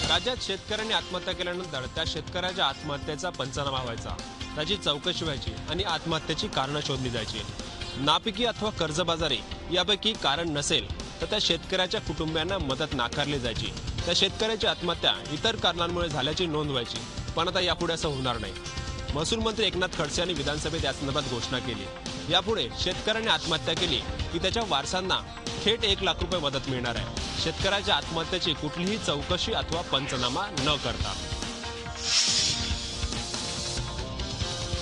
राज्यात शेतकऱ्यांनी आत्महत्या केल्यानंतर त्या शेतकऱ्याच्या आत्महत्येचा पंचनामा व्हायचा, त्याची चौकशी व्हायची आणि आत्महत्येची कारणं शोधली जायची। नापिकी अथवा कर्जबाजारी यापैकी कारण नसेल तर त्या शेतकऱ्याच्या कुटुंबियांना मदत नाकारली जायची। त्या शेतकऱ्याची आत्महत्या इतर कारणांमुळे झाल्याची नोंद व्हायची। पण आता यापुढे असं होणार नाही। महसूल मंत्री एकनाथ खडसे यांनी विधानसभेत या संदर्भात घोषणा केली। यापुढे शेतकऱ्याने आत्महत्या केली की त्याच्या वारसांना थेट 1 लाख रुपये मदत मिळणार आहे, शेतकऱ्याच्या आत्महत्येची कुठलीही चौकशी अथवा पंचनामा न करता।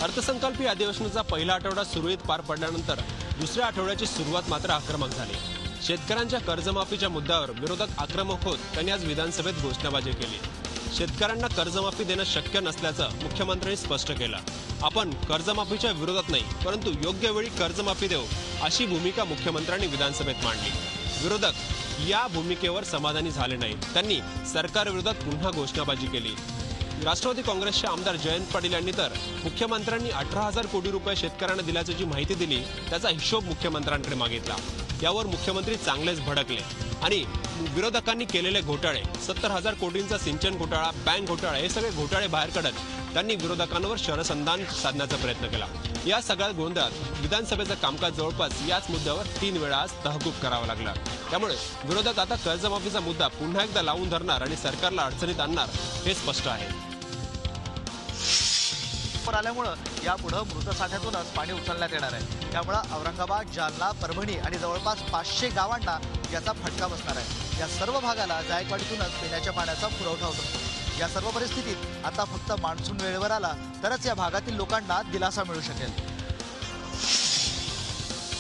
अर्थसंकल्पीय अधिवेशनाचा पहिला आठवडा सुरळीत पार पडल्यानंतर दुसऱ्या आठवड्याची सुरुवात मात्र आक्रमक झाली। शेतकऱ्यांच्या कर्जमाफीच्या मुद्द्यावर विरोधक आक्रमक होत त्यांनी आज विधानसभेत घोषणाबाजी केली। शेतकऱ्यांना कर्जमाफी देणं शक्य नसल्याचं मुख्यमंत्र्यांनी स्पष्ट केलं। आपण कर्जमाफीच्या विरोधात नाही, परंतु योग्य वेळी कर्जमाफी देऊ अशी भूमिका मुख्यमंत्र्यांनी विधानसभेत मांडली। विरोधक या भूमिकेवर समाधानी झाले नाही, त्यांनी सरकारविरोधात पुन्हा घोषणाबाजी केली। राष्ट्रवादी काँग्रेसचे आमदार जयंत पाटील यांनी तर मुख्यमंत्र्यांनी 18,000 कोटी रुपये शेतकऱ्यांना दिल्याची जी माहिती दिली त्याचा हिशोब मुख्यमंत्र्यांकडे मागितला। यावर मुख्यमंत्री चांगलेच भडकले आणि विरोधकांनी केलेले घोटाळे, 70,000 कोटींचा सिंचन घोटाळा, बँक घोटाळा, हे सगळे घोटाळे बाहेर काढत त्यांनी विरोधकांवर शरसंधान साधण्याचा प्रयत्न केला। या सगळ्या गोंधळात विधानसभेचं कामकाज जवळपास याच मुद्द्यावर 3 वेळा आज तहकूब करावं लागलं। त्यामुळे विरोधक आता कर्जमाफीचा मुद्दा पुन्हा एकदा लावून धरणार आणि सरकारला अडचणीत आणणार हे स्पष्ट आहे। आल्यामुळे यापुढे मृत साठ्यातूनच पाणी उचलण्यात येणार आहे। त्यामुळे औरंगाबाद, जालना, परभणी आणि जवळपास 500 गावांना याचा फटका बसणार आहे। या सर्व भागाला जायकवाडीतूनच पिण्याच्या पाण्याचा पुरवठा होतो। या सर्व परिस्थितीत आता फक्त मान्सून वेळेवर आला तरच या भागातील लोकांना दिलासा मिळू शकेल।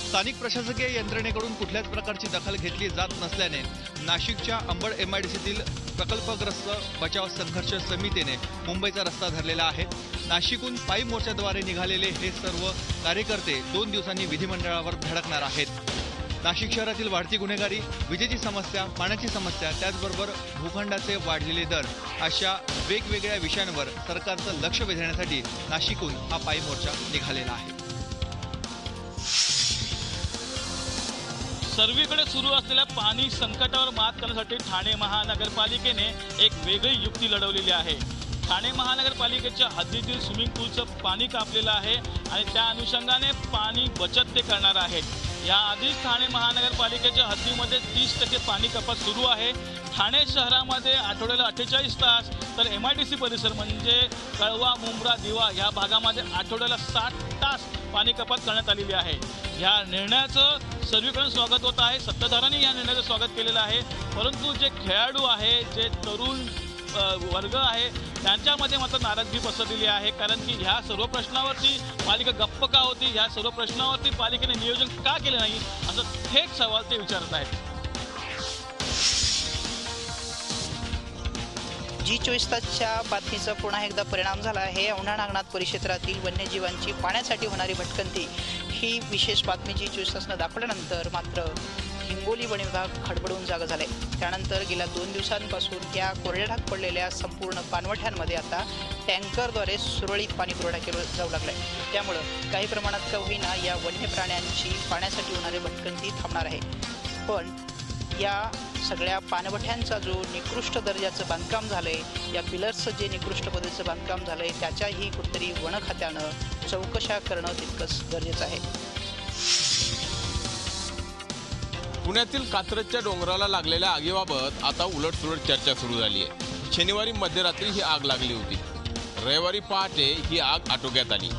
स्थानिक प्रशासकीय यंत्रणेकडून कुठल्याच प्रकारची दखल घेतली जात नसल्याने नाशिकच्या अंबड MIDCतील प्रकल्पग्रस्त बचाव संघर्ष समितीने मुंबईचा रस्ता धरलेला आहे। नाशिकहून पायी मोर्चाद्वारे निघालेले हे सर्व कार्यकर्ते 2 दिवसांनी विधिमंडळावर धडकणार आहेत। नाशिक शहरातील वाढती गुन्हेगारी, विजेची समस्या, पाण्याची समस्या, त्याचबरोबर भूखंडाचे वाढलेले दर अशा वेगवेगळ्या विषयांवर सरकारचं लक्ष वेधण्यासाठी नाशिकहून हा पायी मोर्चा निघालेला आहे। सर्वीकडे सुरू असलेल्या पाणी संकटावर मात करण्यासाठी ठाणे महानगरपालिकेने एक वेगळी युक्ती लढवलेली आहे। ठाणे महानगरपालिकेच्या हद्दीतील स्विमिंग पूलचं पाणी कापलेलं आहे आणि त्या अनुषंगाने पाणी बचत ते करणार आहेत। याआधीच ठाणे महानगरपालिकेच्या हद्दीमध्ये 30% पाणी कपात सुरू आहे। ठाणे शहरामध्ये आठवड्याला 48 तास तर MIDC परिसर म्हणजे कळवा, मुंब्रा, दिवा या भागामध्ये आठवड्याला 60 तास पाणी कपात करण्यात आलेली आहे। या निर्णयाचं सर्वीकडून स्वागत होत आहे। सत्ताधाऱ्यांनी या निर्णयाचं स्वागत केलेलं आहे, परंतु जे खेळाडू आहे, जे तरुण वर्ग आहे त्यांच्यामध्ये मात्र नाराजगी पसरलेली आहे। कारण की ह्या सर्व प्रश्नावरती पालिका गप्प का होती, ह्या सर्व प्रश्नावरती पालिकेने नियोजन का केले नाही, असं थेट सवाल ते विचारत आहेत। G24 तासच्या बातमीचा पुन्हा एकदा परिणाम झाला आहे। औंढा नागनाथ परिक्षेत्रातील वन्यजीवांची पाण्यासाठी होणारी भटकंती ही विशेष बातमी G24 तासनं दाखवल्यानंतर मात्र हिंगोली वन विभाग खडबडून जागा झाले। त्यानंतर गेल्या 2 दिवसांपासून या कोरड्या ढाक पडलेल्या संपूर्ण पाणवठ्यांमध्ये आता टँकरद्वारे सुरळीत पाणी पुरवठा केला जाऊ लागलाय। त्यामुळं काही प्रमाणात का होईना या वन्य प्राण्यांची पाण्यासाठी होणारी भटकंती थांबणार आहे। पण या सगळ्या पाणवठ्यांचा जो निकृष्ट दर्जाचं बांधकाम झालंय, या पिलर्सचं जे निकृष्ट पद्धतीचं बांधकाम झालंय त्याच्याही कुठेतरी वन खात्यानं चौकशा करणं तितकंच गरजेचं आहे। पुण्यातील कात्रजच्या डोंगराला लागलेल्या आगीबाबत आता उलटसुलट चर्चा सुरू झाली आहे। शनिवारी मध्यरात्री ही आग लागली होती। रविवारी पहाटे ही आग आटोक्यात आली।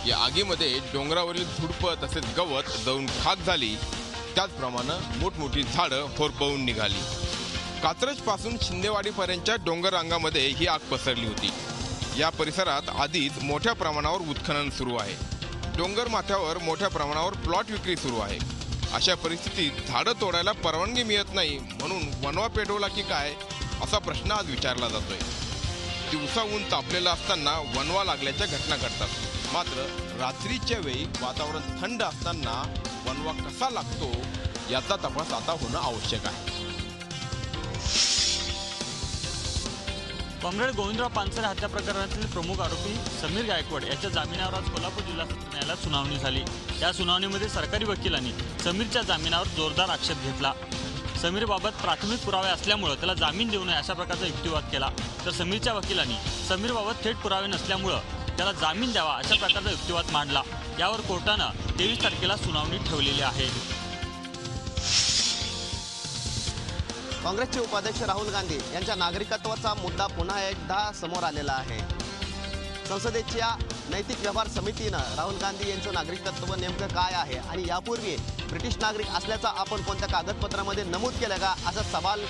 या आगीमध्ये डोंगरावरील झुडपं तसेच गवत जळून खाक झाली, त्याचप्रमाणे मोठमोठी झाडं होरपळून निघाली। कात्रजपासून शिंदेवाडीपर्यंतच्या डोंगर रांगामध्ये ही आग पसरली होती। या परिसरात आधीच मोठ्या प्रमाणावर उत्खनन सुरू आहे। डोंगर माथ्यावर मोठ्या प्रमाणावर प्लॉट विक्री सुरू आहे। अशा परिस्थितीत झाडं तोडायला परवानगी मिळत नाही म्हणून वनवा पेटवला की काय असा प्रश्न आज विचारला जातोय। दिवसा ऊन तापलेलं असताना वनवा लागल्याच्या घटना घडतात, मात्र रात्रीच्या वेळी वातावरण थंड असताना वनवा कसा लागतो याचा तपास आता होणं आवश्यक आहे। कॉम्रेड गोविंदराव पानसरे हत्या प्रकरणातील प्रमुख आरोपी समीर गायकवाड याच्या जामिनावर आज कोल्हापूर जिल्हा सत्र न्यायालयात सुनावणी झाली। या सुनावणीमध्ये सरकारी वकिलांनी समीरच्या जामिनावर जोरदार आक्षेप घेतला। समीरबाबत प्राथमिक पुरावे असल्यामुळं त्याला जामीन देऊ नये अशा प्रकारचा युक्तिवाद केला। तर समीरच्या वकिलांनी समीरबाबत थेट पुरावे नसल्यामुळं त्याला जामीन द्यावा अशा प्रकारचा युक्तिवाद मांडला। यावर कोर्टानं 23 तारखेला सुनावणी ठेवलेली आहे। काँग्रेसचे उपाध्यक्ष राहुल गांधी यांच्या नागरिकत्वाचा मुद्दा पुन्हा एकदा समोर आलेला आहे। संसदेच्या नैतिक व्यवहार समितीनं राहुल गांधी यांचं नागरिकत्व नेमकं काय आहे आणि यापूर्वी ब्रिटिश नागरिक असल्याचा आपण कोणत्या कागदपत्रामध्ये नमूद केलं का असा सवाल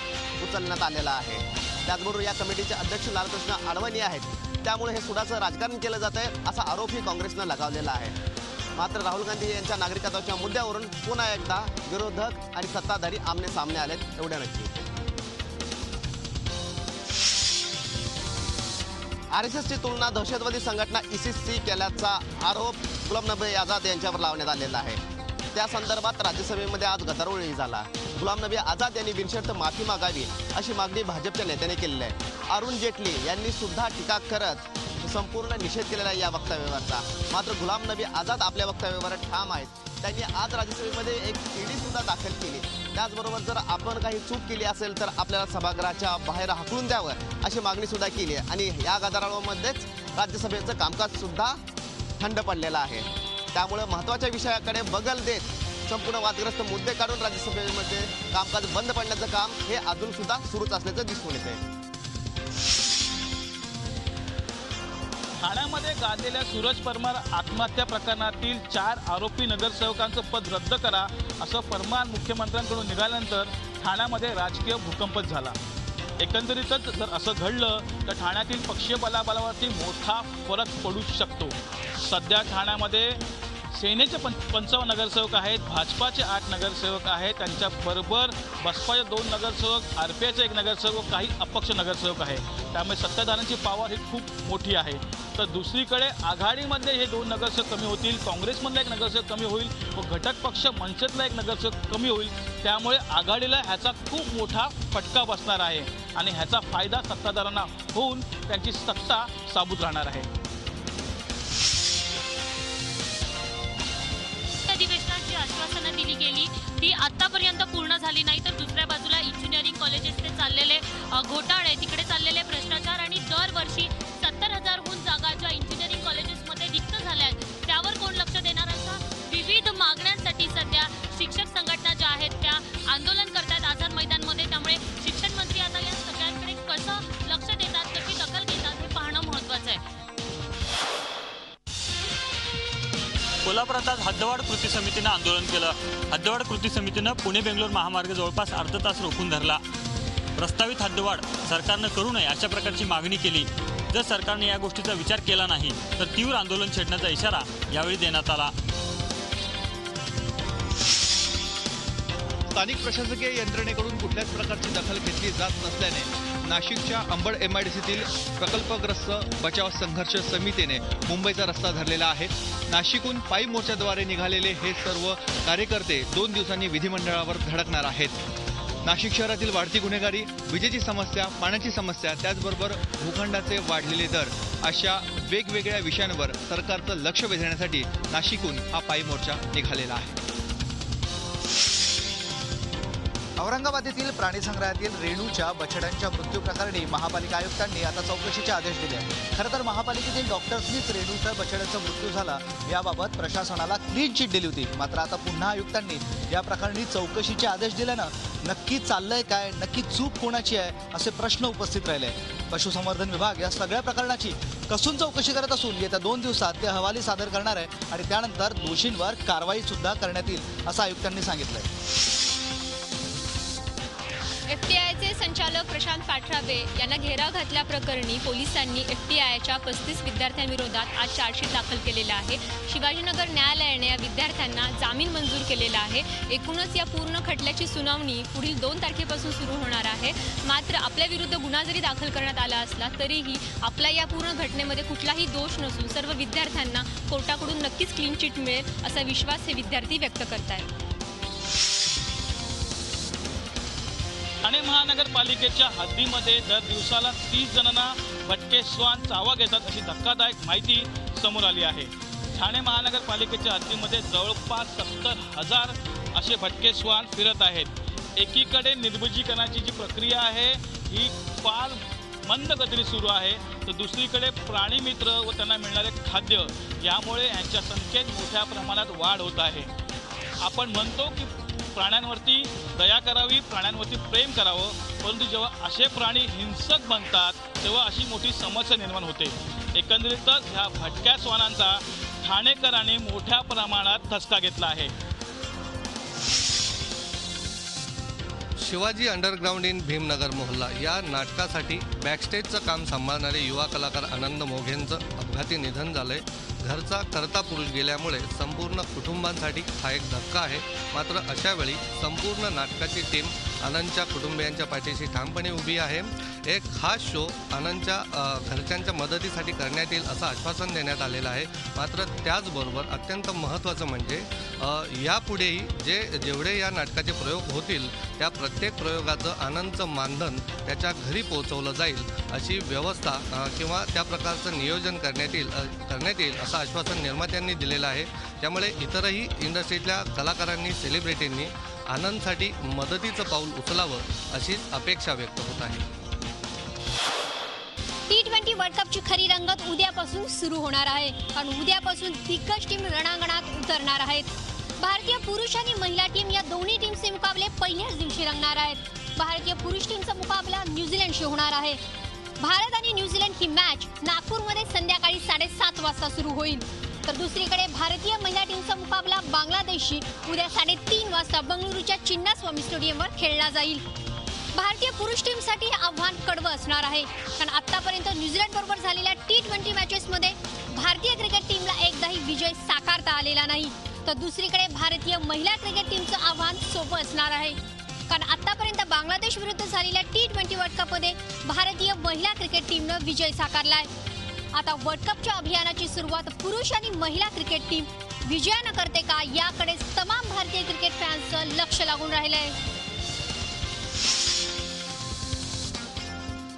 उचलण्यात आलेला आहे। त्याचबरोबर या कमिटीचे अध्यक्ष लालकृष्ण अडवाणी आहेत, त्यामुळे हे सुडाचं राजकारण केलं जात आहे असा आरोपही काँग्रेसनं लगावलेला आहे। मात्र राहुल गांधी यांच्या नागरिकत्वाच्या मुद्द्यावरून पुन्हा एकदा विरोधक आणि सत्ताधारी आमने सामने आलेत एवढ्या नक्की। RSSची तुलना दहशतवादी संघटना ISISशी केल्याचा आरोप गुलाम नबी आझाद यांच्यावर लावण्यात आलेला आहे। त्या संदर्भात राज्यसभेमध्ये आज गदारोळही झाला। गुलाम नबी आझाद यांनी बिनशर्त माफी मागावी अशी मागणी भाजपच्या नेत्याने केलेली आहे। अरुण जेटली यांनी सुद्धा टीका करत संपूर्ण निषेध केलेला आहे या वक्तव्यावरचा। मात्र गुलाम नबी आझाद आपल्या वक्तव्यावर ठाम आहेत। त्यांनी आज राज्यसभेमध्ये एक ईडी सुद्धा दाखल केली। त्याचबरोबर जर आपण काही चूक केली असेल तर आपल्याला सभागृहाच्या बाहेर हाकलून द्यावं अशी मागणी सुद्धा केली आहे आणि या गदारोळामध्येच राज्यसभेचं कामकाज सुद्धा थंड पडलेलं आहे। त्यामुळे महत्त्वाच्या विषयाकडे बगल देत संपूर्ण वादग्रस्त मुद्दे काढून राज्यसभेमध्ये कामकाज बंद पडण्याचं काम हे अजून सुद्धा सुरूच असल्याचं दिसून येते। ठाण्यामध्ये गाजलेल्या सूरज परमार आत्महत्या प्रकरणातील 4 आरोपी नगरसेवकांचं पद रद्द करा असं फर्मान मुख्यमंत्र्यांकडून निघाल्यानंतर ठाण्यामध्ये राजकीय भूकंपच झाला। एकंदरीतच जर असं घडलं तर ठाण्यातील पक्षीय बलाबलावरती मोठा फरक पडू शकतो। सध्या ठाण्यामध्ये सेनेचे 55 नगरसेवक आहेत, भाजपाचे 8 नगरसेवक आहेत, त्यांच्याबरोबर बसपाचे 2 नगरसेवक, RPIचे 1 नगरसेवक, काही अपक्ष नगरसेवक आहे। त्यामुळे सत्ताधाऱ्यांची पावर ही खूप मोठी आहे। तर दुसरीकडे आघाडीमध्ये हे 2 नगरसेवक कमी होतील, काँग्रेसमधला 1 नगरसेवक कमी होईल व घटक पक्ष मनसेतला 1 नगरसेवक कमी होईल। त्यामुळे आघाडीला ह्याचा खूप मोठा फटका बसणार आहे आणि ह्याचा फायदा सत्ताधाऱ्यांना होऊन त्यांची सत्ता साबूत राहणार आहे। अधिवेशनाची आश्वासनं दिली गेली ती आतापर्यंत पूर्ण झाली नाही, तर दुसऱ्या बाजूला इंजिनिअरिंग कॉलेजेसचे चाललेले घोटाळे, तिकडे चाललेले भ्रष्टाचार आणि दरवर्षी 70,000हून जागा ज्या इंजिनिअरिंग कॉलेजेसमध्ये रिक्त झाल्या आहेत त्यावर कोण लक्ष देणार अशा विविध मागण्यांसाठी सध्या शिक्षक संघटना ज्या आहेत त्या आंदोलन करतात आझाद मैदानमध्ये। त्यामुळे शिक्षण मंत्री आता या सगळ्यांकडे कसं लक्ष देतात, कशी दखल घेतात हे पाहणं महत्त्वाचं आहे। कोल्हापुरात आज हद्दवाढ कृती समितीनं आंदोलन केलं। हद्दवाढ कृती समितीनं पुणे बेंगलोर महामार्ग जवळपास अर्धा तास रोखून धरला। प्रस्तावित हद्दवाढ सरकारनं करू नये अशा प्रकारची मागणी केली। जर सरकारने या गोष्टीचा विचार केला नाही तर तीव्र आंदोलन छेडण्याचा इशारा यावेळी देण्यात आला। स्थानिक प्रशासकीय यंत्रणेकडून कुठल्याच प्रकारची दखल घेतली जात नसल्याने नाशिकच्या अंबड MIDCतील प्रकल्पग्रस्त बचाव संघर्ष समितीने मुंबईचा रस्ता धरलेला आहे। नाशिकहून पायी मोर्चाद्वारे निघालेले हे सर्व कार्यकर्ते 2 दिवसांनी विधिमंडळावर धडकणार आहेत। नाशिक शहरातील वाढती गुन्हेगारी, विजेची समस्या, पाण्याची समस्या, त्याचबरोबर भूखंडाचे वाढलेले दर अशा वेगवेगळ्या विषयांवर सरकारचं लक्ष वेधण्यासाठी नाशिकहून हा पायी मोर्चा निघालेला आहे। औरंगाबाद येथील प्राणी संग्रहातील रेणूच्या बछड्यांच्या मृत्यू प्रकरणी महापालिका आयुक्तांनी आता चौकशीचे आदेश दिले आहेत। खरं तर महापालिकेतील डॉक्टर्सनीच रेणूच्या बछड्याचा मृत्यू झाला याबाबत प्रशासनाला क्लीन चिट दिली होती। मात्र आता पुन्हा आयुक्तांनी या प्रकरणी चौकशीचे आदेश दिल्यानं नक्की चाललंय काय, नक्की चूक कोणाची आहे असे प्रश्न उपस्थित राहिले। पशुसंवर्धन विभाग या सगळ्या प्रकरणाची कसून चौकशी करत असून येत्या 2 दिवसात ते अहवाली सादर करणार आहे आणि त्यानंतर दोषींवर कारवाई सुद्धा करण्यात येईल असं आयुक्तांनी सांगितलंय। FTIचे संचालक प्रशांत पाठराबे यांना घेराव घातल्याप्रकरणी पोलिसांनी FTIच्या 35 विद्यार्थ्यांविरोधात आज चार्जशीट दाखल केलेला आहे। शिवाजीनगर न्यायालयाने या विद्यार्थ्यांना जामीन मंजूर केलेला आहे। एकूणच या पूर्ण खटल्याची सुनावणी पुढील 2 तारखेपासून सुरू होणार आहे। मात्र आपल्या विरुद्ध गुन्हा जरी दाखल करण्यात आला असला तरीही आपल्या या पूर्ण घटनेमध्ये कुठलाही दोष नसून सर्व विद्यार्थ्यांना कोर्टाकडून नक्कीच क्लीन चिट मिळेल असा विश्वास हे विद्यार्थी व्यक्त करतायत। ठाणे महानगरपालिकेच्या हद्दीमध्ये दर दिवसाला 30 जणांना भटके श्वान चावा घेतात अशी धक्कादायक माहिती समोर आली आहे। ठाणे महानगरपालिकेच्या हद्दीमध्ये जवळपास 70,000 असे भटके श्वान फिरत आहेत। एकीकडे निर्बुजीकरणाची जी प्रक्रिया आहे ही फार मंद गतीने सुरू आहे, तर दुसरीकडे प्राणी मित्र व त्यांना मिळणारे खाद्य यामुळे यांच्या संख्येत मोठ्या प्रमाणात वाढ होत आहे. आपण म्हणतो की प्राण्यांवरती दया करावी, प्राण्यांवरती प्रेम करावं, परंतु जेव्हा असे प्राणी हिंसक बनतात तेव्हा अशी मोठी समस्या निर्माण होते. एकंदरीतच ह्या भटक्या श्वानांचा ठाणेकरांनी मोठ्या प्रमाणात ठसका घेतला आहे. शिवाजी अंडरग्राउंड इन भीमनगर मोहल्ला या नाटकासाठी बॅकस्टेजचं काम सांभाळणारे युवा कलाकार आनंद मोघेंचं अपघाती निधन झालंय. घरचा करता पुरुष गेल्यामुळे संपूर्ण कुटुंबांसाठी हा एक धक्का आहे. मात्र अशा वेळी संपूर्ण नाटकाची टीम आनंदच्या कुटुंबियांच्या पाठीशी ठामपणे उभी आहे. एक खास शो आनंदच्या घरच्यांच्या मदतीसाठी करण्यात येईल असं आश्वासन देण्यात आलेलं आहे. मात्र त्याचबरोबर अत्यंत महत्त्वाचं म्हणजे यापुढेही जेवढे या नाटकाचे प्रयोग होतील त्या प्रत्येक प्रयोगाचं आनंदचं मानधन त्याच्या घरी पोहोचवलं जाईल अशी व्यवस्था किंवा त्या प्रकारचं नियोजन करण्यात येईल असं आश्वासन निर्मात्यांनी दिलेलं आहे. त्यामुळे इतरही इंडस्ट्रीतल्या कलाकारांनी सेलिब्रिटींनी आनंदसाठी मदतीचं पाऊल उचलावं अशीच अपेक्षा व्यक्त होत आहे. T20 वर्ल्ड कपची खरी रंगत उद्यापासून सुरू होणार आहे आणि उद्यापासून दिग्गज टीम रणांगणात उतरणार आहेत. भारतीय पुरुष आणि महिला टीम या दोन्ही टीमचे मुकाबले पहिल्याच दिवशी रंगणार आहेत. भारतीय पुरुष टीमचा मुकाबला न्यूझीलंडशी होणार आहे. भारत आणि न्यूझीलंड ही मॅच नागपूरमध्ये संध्याकाळी 7:30 वाजता सुरू होईल, तर दुसरीकडे भारतीय महिला टीमचा मुकाबला बांगलादेशशी उद्या 3:30 वाजता बंगळुरूच्या चिन्नास्वामी स्टेडियमवर खेळला जाईल. भारतीय पुरुष टीमसाठी हे आव्हान कडवं असणार आहे, कारण आतापर्यंत न्यूझीलंड बरोबर झालेल्या T20 मॅचेसमध्ये भारतीय क्रिकेट टीमला एकदाही विजय साकारता आलेला नाही. तर दुसरीकडे भारतीय महिला क्रिकेट टीमचं आव्हान सोपं असणार आहे, कारण आतापर्यंत बांगलादेश विरुद्ध झालेल्या T20 वर्ल्ड कपमध्ये भारतीय महिला क्रिकेट टीमनं विजय साकारलाय. आता वर्ल्ड कपच्या अभियानाची सुरुवात पुरुष आणि महिला क्रिकेट टीम विजयानं करते का याकडे तमाम भारतीय क्रिकेट फॅन्सचं लक्ष लागून राहिलंय.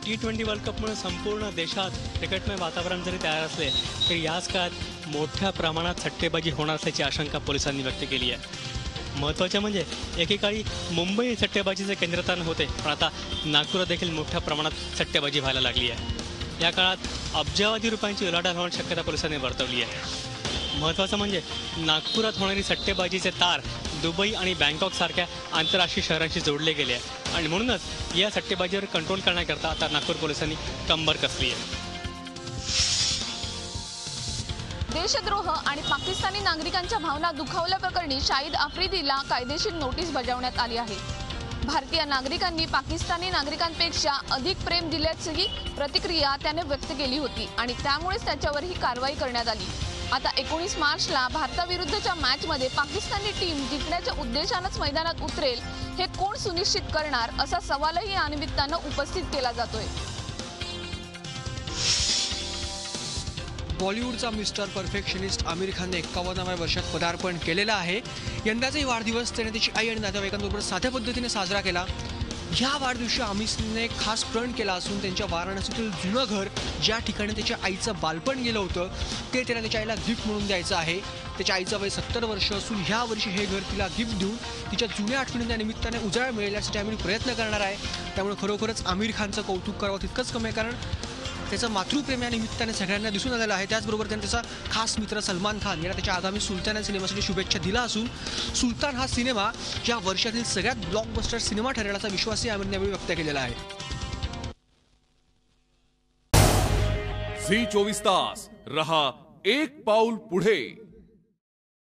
T20 वर्ल्ड कपमुळे संपूर्ण देशात क्रिकेटमय वातावरण जरी तयार असले तरी याच काळात मोठ्या प्रमाणात सट्टेबाजी होणार असल्याची आशंका पोलिसांनी व्यक्त केली आहे. महत्त्वाचे म्हणजे एकेकाळी मुंबई सट्टेबाजीचे केंद्रस्थान होते, पण आता नागपुरात देखील मोठ्या प्रमाणात सट्टेबाजी व्हायला लागली आहे. या काळात अब्जावधी रुपयांची उलाढाल होण्याची शक्यता पोलिसांनी वर्तवली आहे. महत्त्वाचं म्हणजे नागपुरात होणारी सट्टेबाजीचे तार दुबई आणि बँकॉकसारख्या आंतरराष्ट्रीय शहरांशी जोडले गेले आहे आणि म्हणूनच या सट्टेबाजीवर कंट्रोल करण्याकरता आता नागपूर पोलिसांनी कंबर कसली आहे. देशद्रोह आणि पाकिस्तानी नागरिकांच्या भावना दुखावल्याप्रकरणी शाहिद आफ्रिदीला कायदेशीर नोटीस बजावण्यात आली आहे. भारतीय नागरिकांनी पाकिस्तानी नागरिकांपेक्षा अधिक प्रेम दिल्याची प्रतिक्रिया त्याने व्यक्त केली होती आणि त्यामुळेच त्याच्यावर ही कारवाई करण्यात आली. आता 19 मार्चला भारताविरुद्धच्या मॅचमध्ये पाकिस्तानी टीम जिंकण्याच्या उद्देशानंच मैदानात उतरेल हे कोण सुनिश्चित करणार असा सवालही या निमित्तानं उपस्थित केला जातोय. बॉलिवूडचा मिस्टर परफेक्शनिस्ट आमिर खानने 51व्या वर्षात पदार्पण केलेला आहे. यंदाचाही वाढदिवस त्याने त्याची आई आणि नातेवाईकांबरोबर साध्या पद्धतीने साजरा केला. या वाढदिवशी आमिरने खास प्रण केला असून त्यांच्या वाराणसीतील जुनं घर ज्या ठिकाणी त्याच्या आईचं बालपण गेलं होतं ते त्याला त्याच्या आईला गिफ्ट म्हणून द्यायचं आहे. त्याच्या आईचं वय 70 वर्ष असून ह्या वर्षी हे घर तिला गिफ्ट देऊन तिच्या जुन्या आठवणींच्या निमित्ताने उजाळ मिळेल यासाठी आमिर प्रयत्न करणार आहे. त्यामुळे खरोखरच आमिर खानचं कौतुक करावं तितकंच कमी आहे, कारण त्याचं मातृप्रेम या निमित्ताने सगळ्यांना दिसून आलेलं आहे. त्याचबरोबर त्याने त्याचा खास मित्र सलमान खान याला त्याच्या आगामी सुलतान या सिनेमासाठी शुभेच्छा दिला असून सुलतान हा सिनेमा या वर्षातील सगळ्यात ब्लॉकबस्टर सिनेमा ठरेल असा विश्वासही आमिरने यावेळी व्यक्त केलेला आहे. झी 24 तास रहा एक पाऊल पुढे.